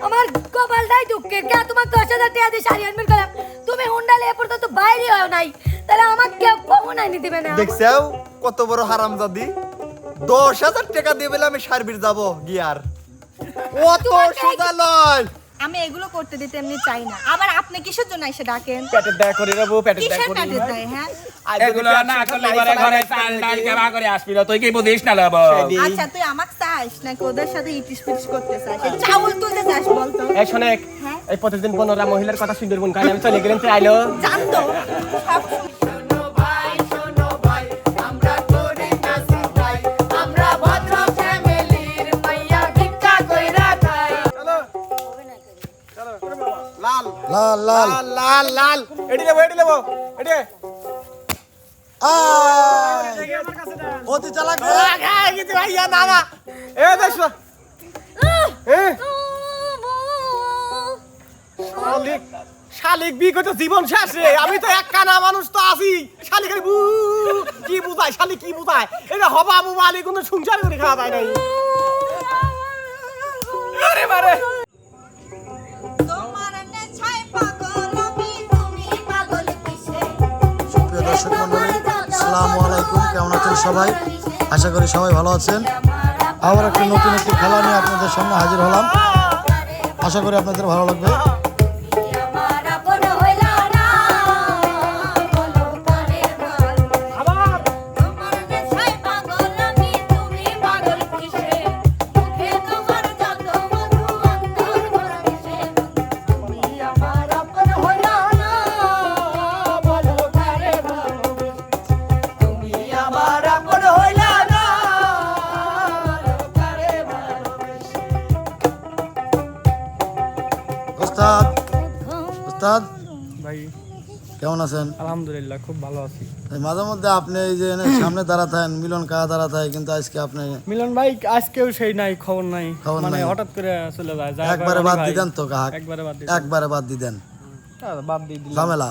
আমার কপালটাই দুঃখের। কে তোমার 10,000 টাকা দিয়ে শাড়ি আনবেন গেলাম, তুমি হুন্ডা লিয়ে পড়তো তো বাইরে হয় নাই, তাহলে আমাকে কেউ কখন আনি দিবে না? দেখছাও কত বড় হারামজাদি, 10,000 টাকা দিয়ে বলে আমি সার্ভিস যাব গিয়ার, অত সোজা লয়। আমি এগুলো করতে দিতে এমনি চাই না, আবার আপনি কিসের জন্য এসে ডাকেন? পেটের দায় করে রাবো, পেটের দায় কিসের করে। কাজে দেয়? হ্যাঁ এগুলো না করলে পরে ঘরে চাল ডাল কেবা করে আসবি না, তুই কি বুঝিস না লব? আচ্ছা তুই আমাকে চাস নাকি ওদের সাথে ইটিস পিটিস করতে চাস? এই চাউল তুলতে চাস বলতো? এই শোনেক, হ্যাঁ এই প্রতিদিন 15 মহিলার কথা সুন্দরবন কাহিনী আমি চলে গেলাম, তুই আইলো জানতো সব লাল লাল লাল লাল লাল লাল, এডি লেবো এডি। অতি চালাক রে। কিছু ভাইয়া না না, এ দেখো এ শালিক, শালিক বি কত জীবন শেষ রে। আমি তো এক কানা মানুষ তো আছি, শালিক বু কি বুঝায়, শালিক কি বুঝায়? এটা হবা আবু মালি কোনো সংসার করে খাওয়া যায় নাই। আরে মারে তোমার নেছায় পাগল আমি, তুমি পাগল কিসে? প্রিয় দর্শক মণ্ডলী, আসসালামু আলাইকুম। কেমন আছেন সবাই? আশা করি সবাই ভালো আছেন। আবার একটা নতুন একটি খেলা নিয়ে আপনাদের সামনে হাজির হলাম। আশা করি আপনাদের ভালো লাগবে। আমার আপন হইলা না, বলো কারে বল। তোমার নেশায় পাগল আমি, তুমি পাগল কিসে? মুখে তোমার যত মধু, অন্তর ভরা কিসে? তুমি আমার আপন হইলা না, বলো কারে বল। তুমি আমার আপন হইলা না, বলো কারে বল। ওস্তাদ, ওস্তাদ ভাই। কেমন আছেন? আলহামদুলিল্লাহ খুব ভালো আছি। এই মাঝে মধ্যে আপনি এই যে এনে সামনে দাঁড়াতেন, মিলন কাকা দাঁড়াতেন, কিন্তু আজকে আপনি মিলন ভাই আজকেও সেই নাই, খবর নাই, খবর মানে নাই। হঠাৎ করে চলে যায়। যা একবারে হয় বাদ ভাই, দিতেন তো কাকা, একবারে বাদ দিই, একবারে বাদ দিতেন, বাদ দিয়ে দিলাম। ঝামেলা।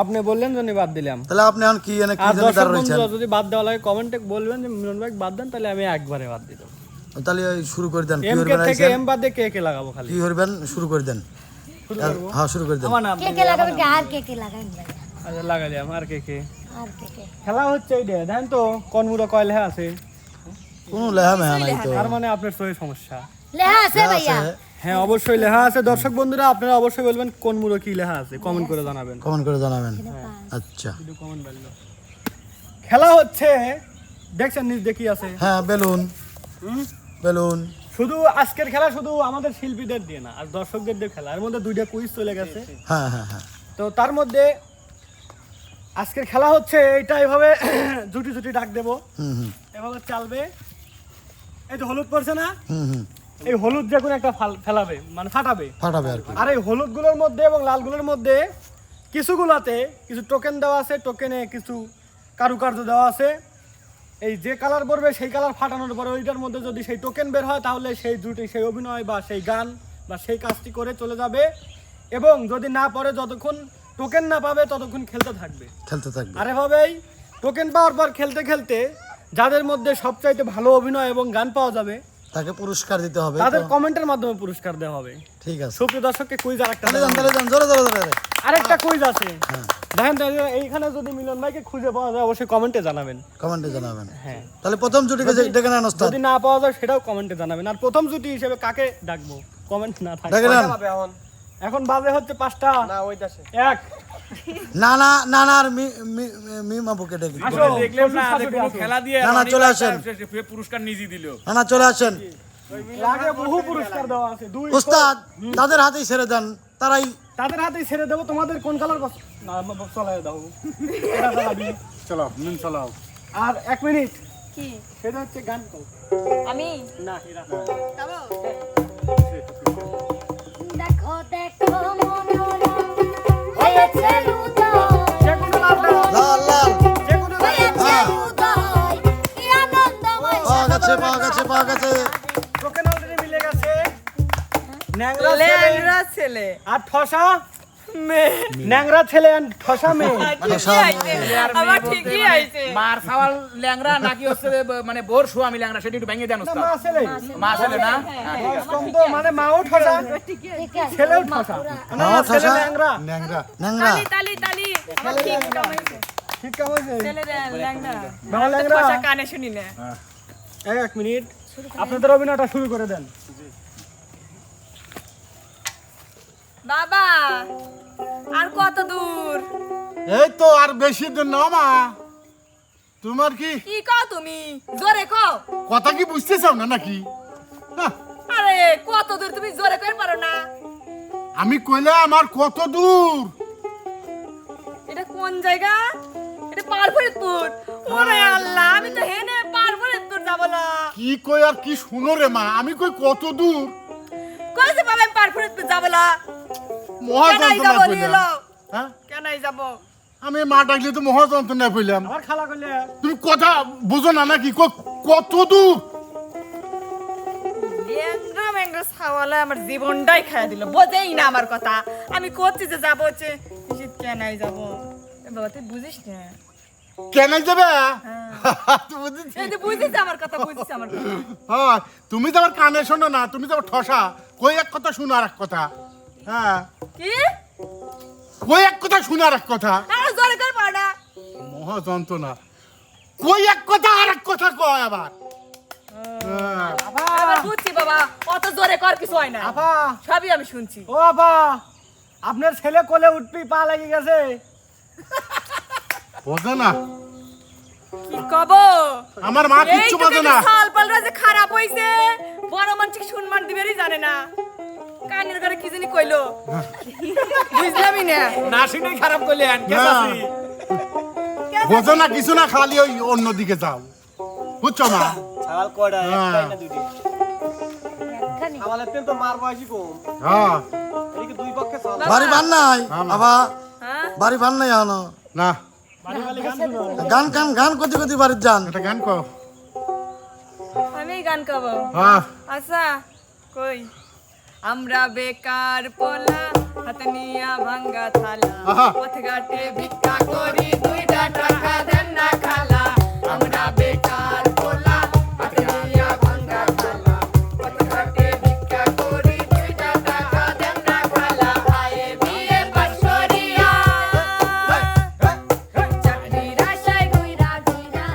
আপনি বললেন জন্য বাদ দিলাম। তাহলে আপনি এখন কি এনে কি আর জন্য দর্শক দাঁড়া রয়েছেন? বন্ধুরা যদি বাদ দেওয়া লাগে কমেন্টে বলবেন যে মিলন ভাই বাদ দেন, তাহলে আমি একবারে বাদ দিয়ে দেবো। তাহলে ওই শুরু করে দেন, কি এম কে করবেন থেকে আইছেন? এম বাদে কে কে লাগাবো খালি? কি করবেন শুরু করে দেন। শুরু করবো? হ্যাঁ শুরু করে দেন। আমার নাম কে কে লাগাবেন? কে আর কে কে লাগাবেন ভাই? আচ্ছা লাগাইলাম। আর কে কে আর কে কে? খেলা হচ্ছে? এই দেখেন তো কনমুরা কয় লেখা আছে, কোনো লেহা মেহা নাই তো। তার মানে আপনার সই সমস্যা। লেহা আছে লেহা ভাইয়া? আছে, হ্যাঁ অবশ্যই লেখা আছে। দর্শক বন্ধুরা আপনারা অবশ্যই বলবেন কোন মুরো কি লেখা আছে, কমেন্ট করে জানাবেন। কমেন্ট করে জানাবেন। আচ্ছা শুধু কমেন্ট বললো। খেলা হচ্ছে, দেখছেন নিজ দেখি আছে। হ্যাঁ, বেলুন হুম? বেলুন। শুধু আজকের খেলা শুধু আমাদের শিল্পীদের দিয়ে না, আর দর্শকদের দিয়ে খেলা। এর মধ্যে 2টা কুইজ চলে গেছে। হ্যাঁ হ্যাঁ হ্যাঁ। তো তার মধ্যে আজকের খেলা হচ্ছে এইটা, এভাবে জুটি জুটি ডাক দেবো, হুম হুম এভাবে চালবে। এই তো হলুদ পড়ছে না, হুম হুম এই হলুদ যে কোনো একটা ফেলাবে, মানে ফাটাবে। ফাটাবে আর কি। আর এই হলুদ গুলোর মধ্যে এবং লাল গুলোর মধ্যে কিছুগুলাতে কিছু টোকেন দেওয়া আছে, টোকেনে কিছু কারুকার্য দেওয়া আছে। এই যে কালার পড়বে সেই কালার ফাটানোর পরে ওইটার মধ্যে যদি সেই টোকেন বের হয়, তাহলে সেই জুটি, সেই অভিনয় বা সেই গান বা সেই কাজটি করে চলে যাবে। এবং যদি না পড়ে, যতক্ষণ টোকেন না পাবে ততক্ষণ খেলতে থাকবে। খেলতে থাকবে। আর এভাবেই টোকেন পাওয়ার পর খেলতে খেলতে যাদের মধ্যে সবচাইতে ভালো অভিনয় এবং গান পাওয়া যাবে তাকে পুরস্কার দিতে হবে তাদের তো? কমেন্টের মাধ্যমে পুরস্কার দেওয়া হবে। ঠিক আছে, সুপ্রিয় দর্শককে কুইজ আরেকটা তাহলে যান, তাহলে যান, জোরে জোরে জোরে। আরেকটা কুইজ আছে। হ্যাঁ, দেখেন তো, এইখানে যদি মিলন ভাইকে খুঁজে পাওয়া যায় অবশ্যই কমেন্টে জানাবেন। কমেন্টে জানাবেন। হ্যাঁ, তাহলে প্রথম জুটিকে ডেকে নেন ওস্তাদ। যদি না পাওয়া যায় সেটাও কমেন্টে জানাবেন। আর প্রথম জুটি হিসেবে কাকে ডাকবো কমেন্ট না থাকে। ডেকে নেন। এখন বাজে হচ্ছে 5টা। না ওইটাছে এক না না না না, আর মিমাপুকে ডেকে। আসো, দেখলাম না আসো, কোনো আসো। খেলা দিয়ে না, না, চলে আসেন। পুরস্কার নিজে দিল। না না, চলে আসেন এর আগে বহু পুরস্কার দেওয়া আছে। ওস্তাদ, তাদের হাতেই ছেড়ে দেন, তারাই। তাদের হাতেই ছেড়ে দেবো। তোমাদের কোন কালার না চলাই দাও, এটা চালাবি। চলো নুন চলাও। আর 1 মিনিট, কি সেটা হচ্ছে গান কল। আমি না এরা যাবো? দেখো দেখো মনোরম হয়েছে উদয়, যে কোনো লালটা, লাল লাল। যে কোনো লাল। হয়েছে উদয়, কি আনন্দময় পাওয়া গেছে, পাওয়া গেছে, পাওয়া গেছে। টোকেন অলরেডি মিলে গেছে। ন্যাংরা ছেলে ছেলে আর ঠসা ন্যাংরা ছেলে and ঠসা মেয়ে। ঠসা আমার ঠিকই আইছে মার খাওয়াল ল্যাংরা নাকি হচ্ছে মানে বোর স্বামী ল্যাংরা সেটা একটু ভেঙে দেন না, উস্তাদ। মা ছেলে। মা ছেলে না বয়স কম তো, মানে মাও ঠসা, ঠিক আছে ছেলেও ঠসা। না, মাও ছেলে ঠসা। ন্যাংরা। ন্যাংরা তালি ঠিক কেমন হয়েছে? ছেলে ল্যাংড়া বাবা ল্যাংরা। ভাষা কানে শুনি না এক মিনিট, আপনাদের অভিনয়টা শুরু করে দেন। বাবা আর কত দূর এই তো আর বেশি দূর না মা। তোমার কি কি কও তুমি জোরে কও কথা কি বুঝতে চাও না নাকি? হ্যাঁ, আরে কত দূর তুমি জোরে কই পারো না আমি কইলে আমার কত দূর। এটা কোন জায়গা এটা পারফরিদপুর ওরে আল্লাহ আমি তো হেনে পারফরিদপুর যাব না কি কই আর কি শুনো রে মা, আমি কই কত দূর। কইছে বাবা আমি পারফরিদপুর যাব না মহা কেনাই যন্ত্রণা যাব কইলাম। নিলো হ্যাঁ, কেনাই যাব আমি মা ডাকলে তো মহা যন্ত্রণা কইলাম। আমার খালা কইলে তুমি কথা বুঝো না নাকি? কত দূর? লেন্দ্রা ম্যাংরা ছাওয়ালা আমার জীবনটাই খাইয়া দিল বোঝেই না আমার কথা আমি করছি যে যাবো হচ্ছে নিশ্চিত কেনাই যাব বাবা তুই বুঝিস না কেন যাবে? তুমি এই যে বুঝিস আমার কথা বুঝিস আমার কথা হ্যাঁ, তুমি তো আমার কানে শোনো না, তুমি তো আবার ঠসা। কই এক কথা শুনো আর এক কথা। হ্যাঁ, কি কই এক কথা শুনো আর এক কথা। আর জোরে করে পাও না মহা যন্ত্রণা। কই এক কথা আর এক কথা কয় আবার। হ্যাঁ। এবার বুঝছি বাবা অত জোরে কর কিছু হয় না আপা, সবই আমি শুনছি ও আপা, আপনার ছেলে কোলে উঠবি, পা লেগে গেছে। বোঝে না, কি কব আমার মা কিচ্ছু বোঝে না। সাল পালরা যে খারাপ হইছে বড় মানুষকে সম্মান দিবেরই জানে না কানের ঘরে কি জানি কইলো বুঝলামই না না শুনেই খারাপ করলেন কে না। চাচি? বোঝো না কিছু না, খালি ওই অন্যদিকে যাও। বুঝছো মা? ছাগল কয়টা? হ্যাঁ। একটাই না দুইটি? একখানি ছাগলের তেল তো মার বয়সী কম। হ্যাঁ, এদিকে দুই পক্ষে ছাগল। বাড়ি বান নাই বাবা, হ্যাঁ বাড়ি বান নাই এখনো। না, বাড়ি বাড়ি গান শুনো। গান কতি কতি বাড়ির যান। এটা গান কও। আমি গান গাব হ্যাঁ, আচ্ছা কই আমরা বেকার পোলা হাতে নিয়া ভাঙ্গা থালা আহা। পথ ঘাটে ভিক্ষা করি দুইটা টাকা দেন না খালা আমরা বেকার পোলা হাতে নিয়া ভাঙ্গা থালা পথ ঘাটে ভিক্ষা করি দুইটা টাকা দেন না খালা আয়ে বিয়ে বাসরিয়া চাকরির আশায় ঘুইরা ঘুইরা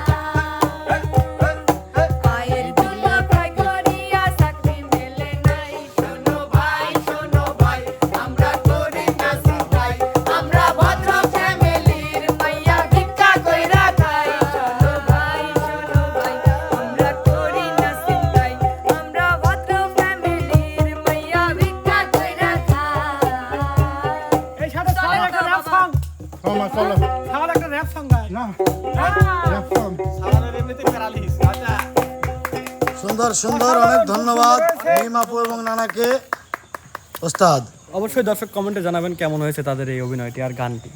পায়ের ধুলো খাই করিয়া চাকরি মেলে নাই শোনো ভাই আমরা করি না সিপাই আমরা ভদ্র ফ্যামিলির মাইয়া ভিক্ষা কইরা খাই শোনো ভাই আমরা করি না সিপাই আমরা ভদ্র ফ্যামিলির মাইয়া ভিক্ষা কইরা খাই এই সাথে ছাগল একটা র‍্যাপ সং, মা চলো। ছাগল একটা র‍্যাপ সং গায়। না, ছাগলের এমনিতে প্যারালিস। আচ্ছা, সুন্দর সুন্দর, অনেক ধন্যবাদ মিম আপু এবং নানাকে। ওস্তাদ অবশ্যই দর্শক কমেন্টে জানাবেন কেমন হয়েছে তাদের এই অভিনয়টি আর গানটি।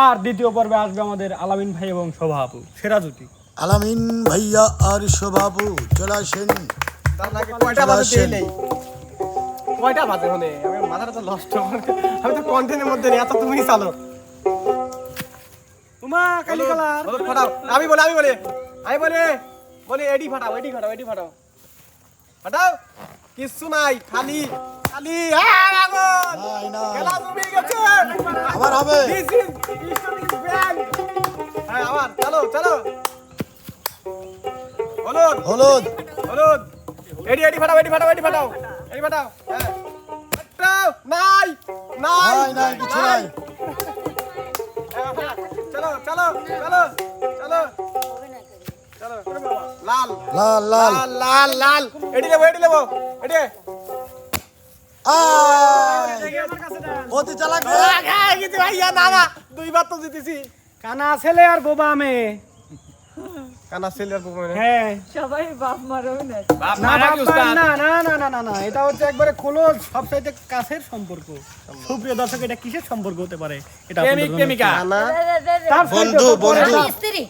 আর দ্বিতীয় পর্বে আসবে আমাদের আলামিন ভাই এবং শোভা আপু, সেরা জুটি। আলামিন ভাইয়া আর শোভাবু চলে আসেন। তার নাকি কয়টা বাজে তেল নেই? কয়টা বাজে হলে? আমার মাথাটা তো নষ্ট। আমি তো কন্টেন্টের মধ্যে নেই, এত তুমিই চালো। উমা কালি কালার। বলো, ফাটাও। আমি বলি এডি ফাটাও। ফাটাও। কিচ্ছু নাই, খালি খালি আগুন। নাই, নাই। খেলা জমে গেছে। আবার হবে। This is history bank. হ্যাঁ, আবার চলো। হলুদ। এডি ফাটাও। হ্যাঁ। ফাটাও। নাই। নাই কিছু নাই। চলো। লাল। এডি লেবো। অতি চালাক রে। না, দুইবার তো জিতেছি। কানা ছেলে আর বোবা মেয়ে। কানা সেলের প্রবলেম। হ্যাঁ, সবাই বাপ মারবে না বাপ না মারা বাপ কি উস্তাদ? না, এটা হচ্ছে একবারে ক্লোজ, সবচাইতে কাছের সম্পর্ক। সুপ্রিয় দর্শক, এটা কিসের সম্পর্ক হতে পারে? এটা প্রেমিক প্রেমিকা কানা তার বন্ধু, বন্ধু। স্ত্রী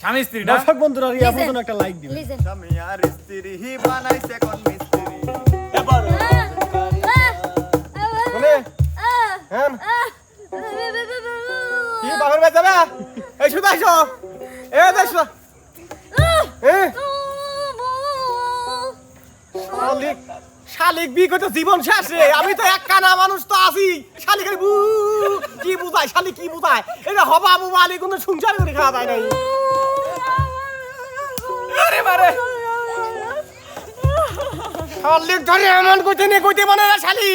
স্বামী স্ত্রী না দর্শক বন্ধুরা রিয়া পর্যন্ত একটা লাইক দিবেন। লিজেন মিয়ার স্ত্রী হি বানাইছে কোন মিস্ত্রি। Ah, বলে দেখছো এ দেখছো শালিক শালিক বিয়ে করতে জীবন শেষ রে আমি তো এক কানা মানুষ তো আছি শালিকের বু কি বুঝায় শালিক কি বুঝায় এটা হবা আবু মালি কোনো সংসার করে খাওয়া যায় নাই আরে মারে শালিক ধরে এমন কইতে মানে না শালি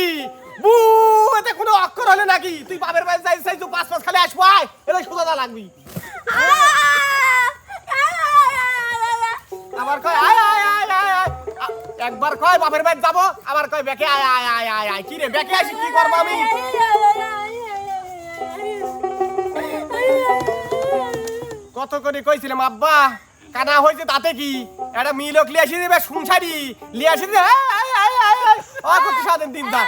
বু এতে কোনো অক্ষর হলে নাকি তুই বাপের বাড়ি যাই চাই তো পাঁচ খালি আসবো আয় এটা সোজা লাগবি আবার কয় আয় আয় আয় আয় আয় একবার কয় বাপের বাড়ি যাবো আবার কয় বেকে আয় আয় আয় আয় আয় কি রে বেকে আসি কি করবো আমি কত করে কইছিলাম আব্বা কানা হয়েছে তাতে কি একটা মিলক লিয়ে আসি দেবে সংসারি লিয়ে আসি দে কত সারাদিন দিন দা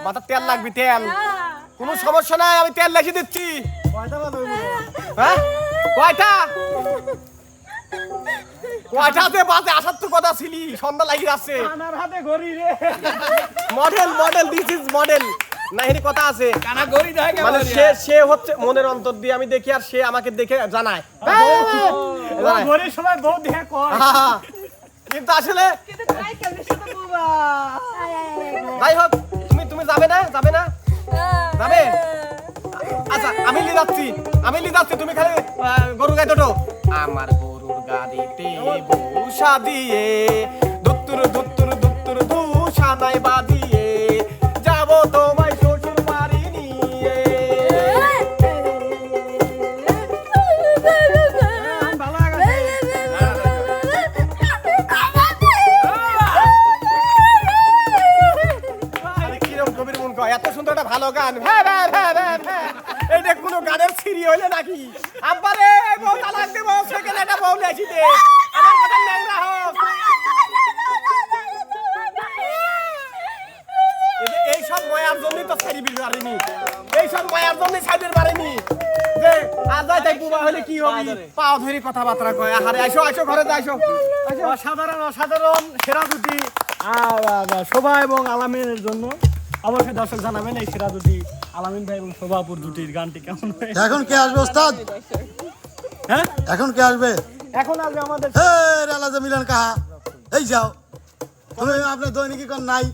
মাথার তেল লাগবে তেল কোনো সমস্যা নাই আমি তেল লেখে দিচ্ছি হ্যাঁ কয়টাতে বাজে আসার তো কথা ছিলি সন্ধ্যা লাগি যাচ্ছে কানার হাতে ঘড়ি রে মডেল দিস ইজ মডেল না এর কথা আছে কানা গরি দেয় মানে সে হচ্ছে মনের অন্তর দিয়ে আমি দেখি আর সে আমাকে দেখে জানায় ঘড়ির সময় বউ দেখে কয় কিন্তু আসলে যাই হোক তুমি যাবে না যাবে আচ্ছা আমি লি যাচ্ছি তুমি খালি গরু গাই দুটো আমার গরুর গাড়িতে ভূষা দিয়ে দুত্তুর ধূষা নাই বাদিয়ে যাবো তোমায় শ্বশুর বাড়ি নিয়ে ভালো লাগে আরে কিরম কবির মন কয় এত সুন্দর একটা ভালো গান হ্যাঁ এইটা কোনো গানের সিরি হইলে নাকি আব্বারে বউ তালাক দেব সেখানে একটা বউ লেছি দে আমার কথা ন্যাংরা হোক এই সব ময়ার জন্যই তো ছাড়ি বিল মারিনি এই সব ময়ার জন্যই ছাইদের মারিনি যে আজ যাই তাই বুবা হলে কি হবে পাও ধরে কথাবার্তা কয় আরে আইসো ঘরে যাইসো অসাধারণ সেরা দুটি শোভা এবং আলামিনের জন্য অবশ্যই দর্শক জানাবেন এই সেরা দুটি আলামিন ভাই এবং শোভাপুর দুটির গানটি কেমন হয়েছে এখন কে আসবে ওস্তাদ হ্যাঁ এখন কে আসবে এখন আসবে আমাদের হে রালাজা মিলন কাহা এই যাও তুমি আপনার দৈনিকী কোন নাই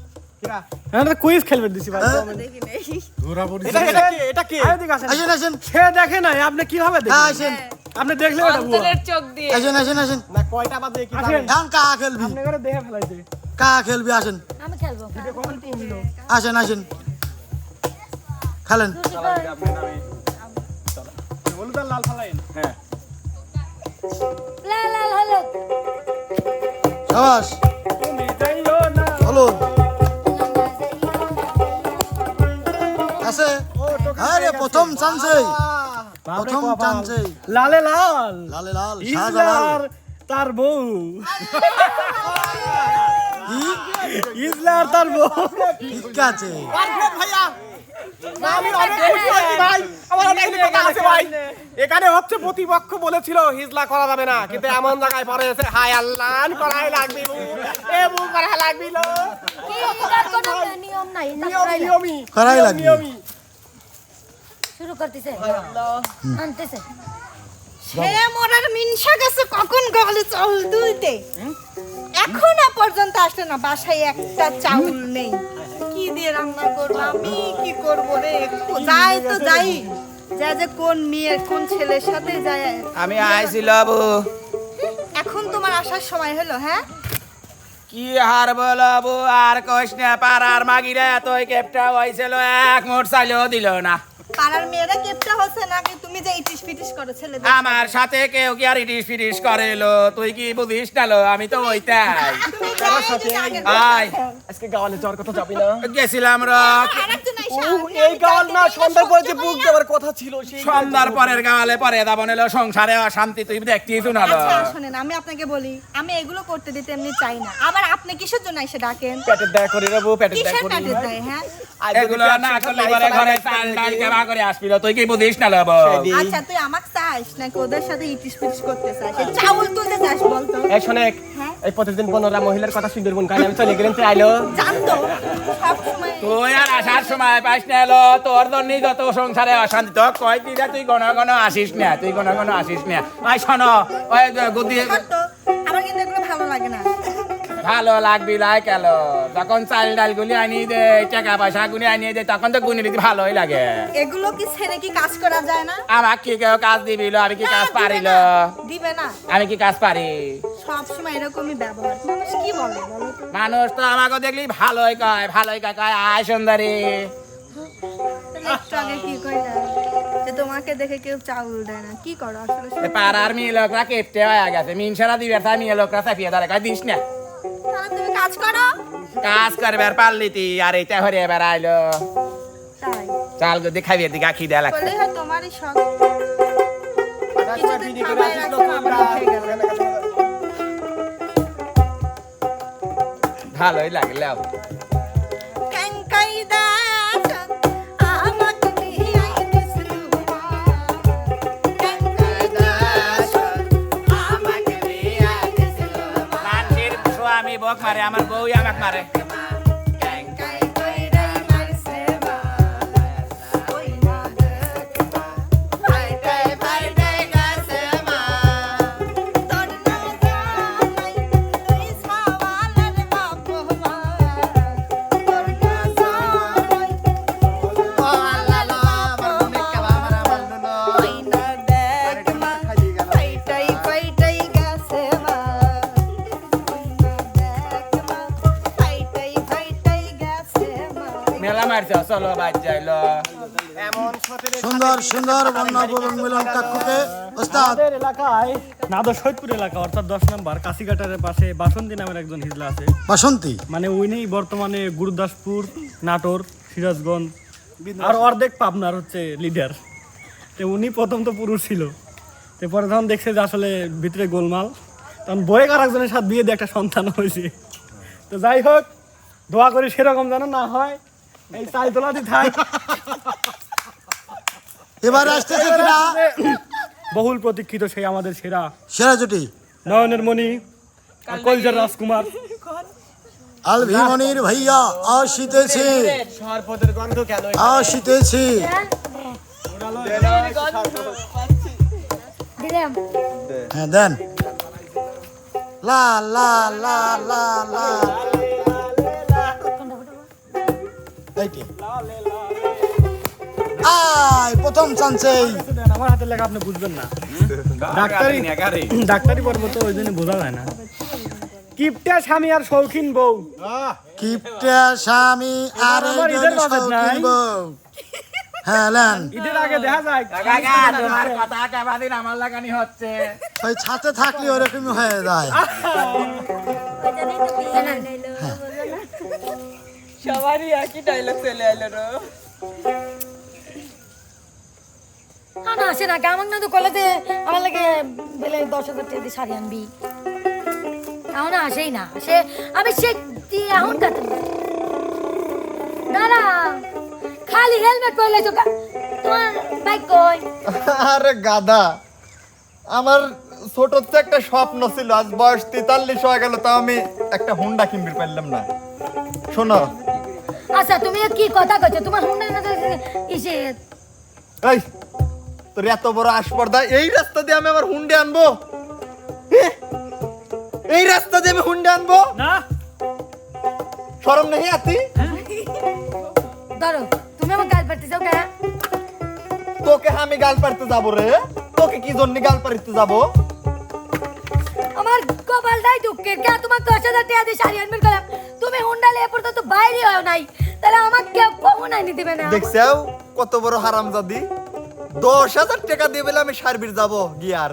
কুইজ খেলবে দিছি ভাই এটা কি আসেন আসেন সে দেখে নাই আপনি কিভাবে হ্যাঁ দেখেন আসেন আপনি দেখলে ওটা বুয়া অন্তরের চোখ দিয়ে আসেন না কয়টা বাজে কি আসেন এখন কাহা খেলবি আপনি করে দেখে ফেলাইছে কাহা খেলবি আসেন আমি খেলবো আসেন খেলেন হলুদ আর লাল ফালাইন লাল লাল হলো সাবাস তুমি যাইও না হলুদ আছে আরে প্রথম চান্সেই প্রথম চান্সেই লালে লাল লালে লাল ইজলার শাহজালাল তার বউ কি ইজলার তার বউ ঠিক আছে পারফেক্ট ভাইয়া না, আমি অনেক খুশি হয়েছি ভাই আমার অনেক কথা আছে ভাই এখানে হচ্ছে প্রতিপক্ষ বলেছিল হিজলা করা যাবে না কিন্তু এমন জায়গায় পড়ে আছে হাই আল্লাহ করাই লাগবে এ বউ করা লাগবে লো কি এটার কোনো নিয়ম নাই নিয়মই করাই লাগবে। নিয়মই শুরু করতেছে আনতেছে সে মরার মিনসা গেছে কখন গলে চাউল তুলতে এখনো পর্যন্ত আসলে না বাসায় একটা চাউল নেই কি দিয়ে রান্না করবো আমি কি করবো রে যাই তো যাই যা যে কোন মেয়ের কোন ছেলের সাথে যায় আমি আইছিল আবু এখন তোমার আসার সময় হলো হ্যাঁ কি হার বলবো আর কইস না পাড়ার মাগিরা তুই কেপটা হইছিল এক মোট চাইলেও দিল না পাড়ার মেয়েরা কেপটা হচ্ছে নাকি তুমি যে ইটিস পিটিস করো ছেলেদের আমার সাথে কেউ কি আর ইটিস ফিটিস করে লো তুই কি বুঝিস না লো আমি তো ওইটাই তুমি যাও, যদি আগে আয় আজকে গাওয়ালে যাওয়ার কথা যাবি না গেছিলাম রক আরেকজন আইসা, এই গাওয়াল না সন্ধ্যার পরে যে বুক দেওয়ার কথা ছিল সেই সন্ধ্যার পরের গাওয়ালে পরে দাবন এলো সংসারে অশান্তি তুই দেখতেই শোনালো আচ্ছা শুনেন আমি আপনাকে বলি আমি এগুলো করতে দিতে এমনি চাই না আবার আপনি কিসের জন্য এসে ডাকেন পেটের দায় করে রে বউ পেটের দায় কিসের করে পেটে দেয় হ্যাঁ এগুলো না করলে পরে ঘরে চাল ডাল কেবা করে আসবি তুই কি বুঝিস না লো আচ্ছা তুই আমাকে চা চাস নাকি ওদের সাথে ইটিস পিটিস করতে চাস এই চাউল তুলতে চাস বলতো এই শোনেক হ্যাঁ? এই প্রতিদিন 15 মহিলার কথা সুন্দরবন গায়ে আমি চলে গেলেন তো আইলো জানতো সব সময় তুই আর আসার সময় পাইস না এলো তোর জন্যই যত সংসারে অশান্তি তো কয় দিদা তুই ঘন ঘন আসিস না তুই ঘন ঘন আসিস না আই শোনো ওই গুদি তো আমার কিন্তু এগুলো ভালো লাগে না ভালো লাগবি লাই কেন যখন চাল ডাল গুলি আনি দে টাকা পয়সা গুলি আনিয়ে দে তখন তো গুনি দিতে ভালোই লাগে এগুলো কি ছেড়ে কি কাজ করা যায় না আমার কি কেউ কাজ দিবিল আমি কি কাজ পারিল দিবে না আমি কি কাজ পারি সব সময় এরকমই ব্যবহার মানুষ কি বলে বলো তো মানুষ তো আমাকে দেখলি ভালোই কয় আয় সুন্দরী তাহলে একটু আগে কি কইলা যে তোমাকে দেখে কেউ চাউল দেয় না কি করো আসলে এ পাড়ার মেয়ে লোকরা কেপটে হয়ে গেছে মিনসারা দিবে তাই মেয়ে লোকরা চাপিয়ে ধরে কয় দিস না তাহলে তুমি কাজ করো কাজ করবার পারলি তুই আর এইটা হরে এবার আইলো তাই চাল গুদি খাইয়ে দিকে আখি দেয়া লাগছে বললেই হয় তোমারই শখ কিছুদিন খাবাই রাখছো আবার উঠে গেল ভালোই লাগলো কাঙ্কাই দাস আমাকে নিয়ে আইতেছিল কাঙ্কাই দাস আমাকে নিয়ে আইতেছিল মানুষের স্বামী বক মারে আমার বউ আমাকে মারে কাঙ্কাই কইরাই মারছে ওই না দেখবা ফাইটাই ফাইটাই গেছে মা তোর না জানাই তুই সাওয়ালের বাপ মা তোর না জানাই সাওয়ালের বাপ মা ওই না দেখবা ফাইটাই ফাইটাই গেছে মা ওই না দেখবা ফাইটাই ফাইটাই গেছে মা মেলা মারছ চলো বাদ যাইলো এমন সতেরো সুন্দর সুন্দর বর্ণবরণ মিলন কাকুকে ওস্তাদ আমাদের এলাকায় নাদর সৈয়দপুর এলাকা অর্থাৎ 10 নম্বর কাশিঘাটারের পাশে বাসন্তী নামের একজন হিজলা আছে বাসন্তী মানে উনি বর্তমানে গুরুদাসপুর নাটোর সিরাজগঞ্জ আর অর্ধেক পাবনার হচ্ছে লিডার তো উনি প্রথম তো পুরুষ ছিল তো পরে যখন দেখছে যে আসলে ভিতরে গোলমাল তখন বয়ে আর একজনের সাথে বিয়ে দিয়ে একটা সন্তান হয়েছে তো যাই হোক দোয়া করি সেরকম যেন না হয় এই চাল তোলাতে থাক এবার আসতেছে কিনা বহুল প্রতীক্ষিত সেই আমাদের সেরা সেরা জুটি নয়নের মণি আর কলজার রাজকুমার আলভিমনির ভাইয়া আসিতেছে সরপদের গন্ধ কেন আসিতেছে দিলাম হ্যাঁ দেন লা লা লা লা লা এইটি আয় প্রথম চান্সেই আমার হাতের লেখা আপনি বুঝবেন না ডাক্তারি পর্ব তো ওই জন্য বোঝা যায় না কিপটা স্বামী আর শৌখিন বউ কিপটা স্বামী আর আমার ঈদের বাজেট নাই। বউ হ্যাঁ লেন ঈদের আগে দেখা যায় কাকা তোমার কথা কেবাদিন আমার লাগানি হচ্ছে ওই ছাতে থাকলে ওরকমই হয়ে যায় সবারই একই ডায়লগ চলে আইলো রে না আসে না কেমন না তো কলেজে আমার লাগে বেলে 10,000 টাকা দিয়ে শাড়ি আনবি এখন আসেই না সে আমি সে এখন কাটে না না খালি হেলমেট পরলে তো তোমার বাইক কই আরে গাদা আমার ছোট তো একটা স্বপ্ন ছিল আজ বয়স 43 হয়ে গেল তা আমি একটা হুন্ডা কিনতে পারলাম না শোনো আচ্ছা তুমি কি কথা কইছো তোমার হুন্ডা না ইসে এই তোর এত বড় আসপর্দা এই রাস্তা দিয়ে আমি আমার হুন্ডা আনবো হে? এই রাস্তা দিয়ে আমি হুন্ডা আনবো না শরম নেই আতি ধরো তুমি আমার গাল পাড়তে যাও কেন তোকে আমি গাল পারতে যাবো রে তোকে কি জন্য গাল পারতে যাবো আমার কপালটাই দুঃখের কে তোমার 10,000 টাকা দিয়ে শাড়ি আনবেন গেলাম তুমি হুন্ডা লিয়ে পড়তো তো বাইরে হয় নাই তাহলে আমাকে কেউ কখন আনি দিবে না দেখছাও কত বড় হারামজাদি 10,000 টাকা দিয়ে বলে আমি সার্বির যাব গিয়ার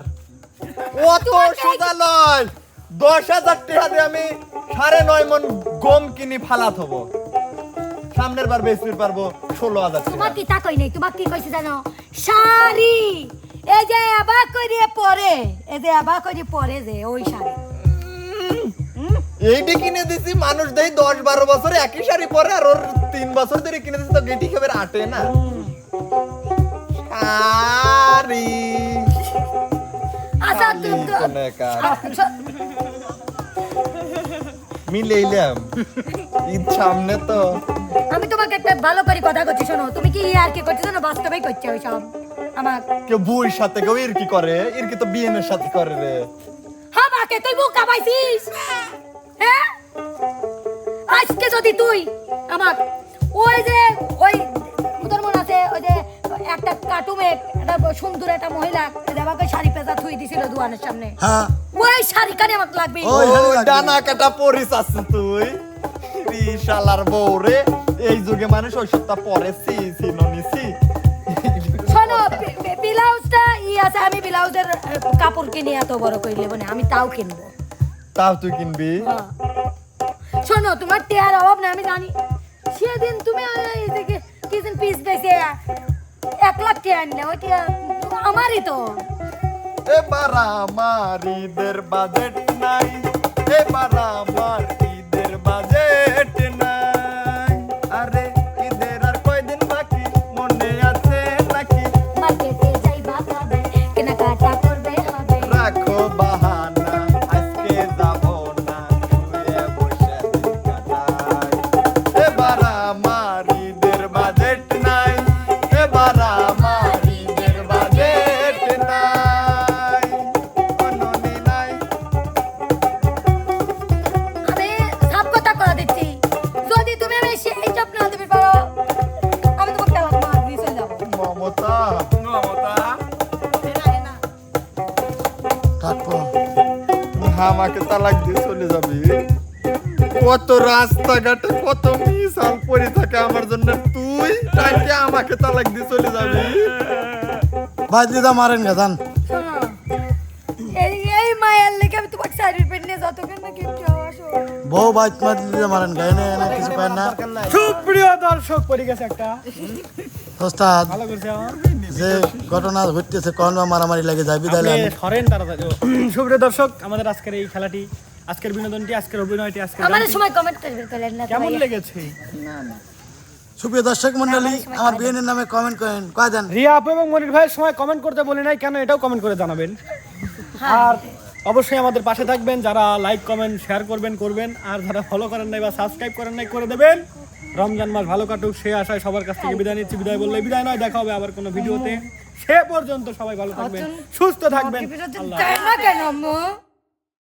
অত সোজা নয় 10,000 টাকা দিয়ে আমি 9.5 মণ গম কিনি ফালাত হবো সামনের বার বেচতে পারবো 16,000 তোমার টাকা কি তা কই নাই তোমার কি কইছে জানো শাড়ি এই যে আবা করিয়ে পরে এই যে আবা করিয়ে পরে যে ওই শাড়ি এইটি কিনে দিছি মানুষ দেই 10-12 বছর একই শাড়ি পরে আর ওর 3 বছর ধরে কিনে দিছি তো গেটি খাবার আটে না শাড়ি আচ্ছা কোন একা মিলেইলাম ঈদ সামনে তো আমি তোমাকে একটা ভালো করে কথা করছি, শোনো তুমি কি আর কি করছো না বাস্তবেই করছো ওইসব আমার কেউ বউর সাথে কেউ ইরকি করে, ইরকি তো বিয়েনের সাথে করে রে। হ্যাঁ মাকে তুই মুখ কামাইছিস, হ্যাঁ আজকে যদি তুই আমার ওই যে ওই তোর মনে আছে ওই যে একটা কার্টুনে একটা সুন্দর একটা মহিলা আমাকে শাড়ি পেঁচা থুই দিছিল দোকানের সামনে, হ্যাঁ ওই শাড়ি কানে আমাকে লাগবে। ওই শাড়ি ও লাগবে। ডানা কাটা পরিস আছে তুই শালার বউ রে। এই যুগে মানুষ ওই সপ্তাহ পরে সি ননিসি। শোনো ব্লাউজটা আছে, আমি ব্লাউজের কাপড় কিনে এত বড় করে নেবো না, আমি তাও কিনবো। তাও তুই কিনবি? হ্যাঁ। শোনো তোমার টেয়ার অভাব না আমি জানি, সেদিন তুমি কিছুদিন পিস বেঁচে 1 লাখ টেয়ার না, ওই টেয়ার আমারই তো। এবার আমার ঈদের বাজেট নাই, এবার আমার ঈদের বাজেট নাই। আরে ঈদের আর কয়দিন বাকি মনে আছে নাকি? মার্কেটে যাইবা খাবে কেনাকাটা করবে হবে, রাখো বাহানা আজকে যাব না, শুয়ে বসে দিন কাটাই। এবার আমার ঈদের বাজেট নাই, এবার আমার ঈদের বাজেট নাই, অননি নাই। আমি সব কথা করে দিচ্ছি, যদি তুমি আমি এই সব না দিতে পারো আমি তোমাকে তালাক মার দিয়ে চলে যাবো। মমতা কাটবো তুই আমাকে তালাক দিয়ে চলে যাবি? কত রাস্তাঘাটে কত মিশাল পড়ে থাকে আমার জন্য, তুই তাকে আমাকে তালাক দিয়ে চলে যাবি? ভাই দিদা মারেন গা জান। শোনো এই মায়ের লেগে আমি তোমাকে শাড়ির পেট নিয়ে যতক্ষণ না কিনতে আসো। বউ ভাই তোমার দিদা মারেন গা, এনে এনে কিছু পায় না। সুপ্রিয় দর্শক পড়ে গেছে একটা ওস্তাদ ভালো করছে আমার। যে ঘটনা ঘটতেছে কোন মারামারি লাগে যায় বিদায় আপনি লাগে। সরেন তাড়াতাড়ি। সুপ্রিয় দর্শক আমাদের আজকের এই খেলাটি, আজকের বিনোদনটি, আজকের অভিনয়টি, আজকের আমার গানটি সময় কমেন্ট করলেন না কেমন ভাইয়া? লেগেছে? সুপ্রিয় দর্শক মন্ডলী আমার বিয়েনের নামে কমেন্ট করেন, কয় দেন। রিয়া আপু এবং মনির ভাইয়ের সময় কমেন্ট করতে বলি নাই কেন, এটাও কমেন্ট করে জানাবেন। আর অবশ্যই আমাদের পাশে থাকবেন, যারা লাইক কমেন্ট শেয়ার করবেন, আর যারা ফলো করেন নাই বা সাবস্ক্রাইব করেন নাই করে দেবেন। রমজান মাস ভালো কাটুক সে আশায় সবার কাছ থেকে বিদায় নিচ্ছি। বিদায় বললে বিদায় নয়, দেখা হবে আবার কোনো ভিডিওতে। সে পর্যন্ত সবাই ভালো থাকবেন, সুস্থ থাকবেন। বিরতি আল্লাহ দেয় না কেন আম্মু?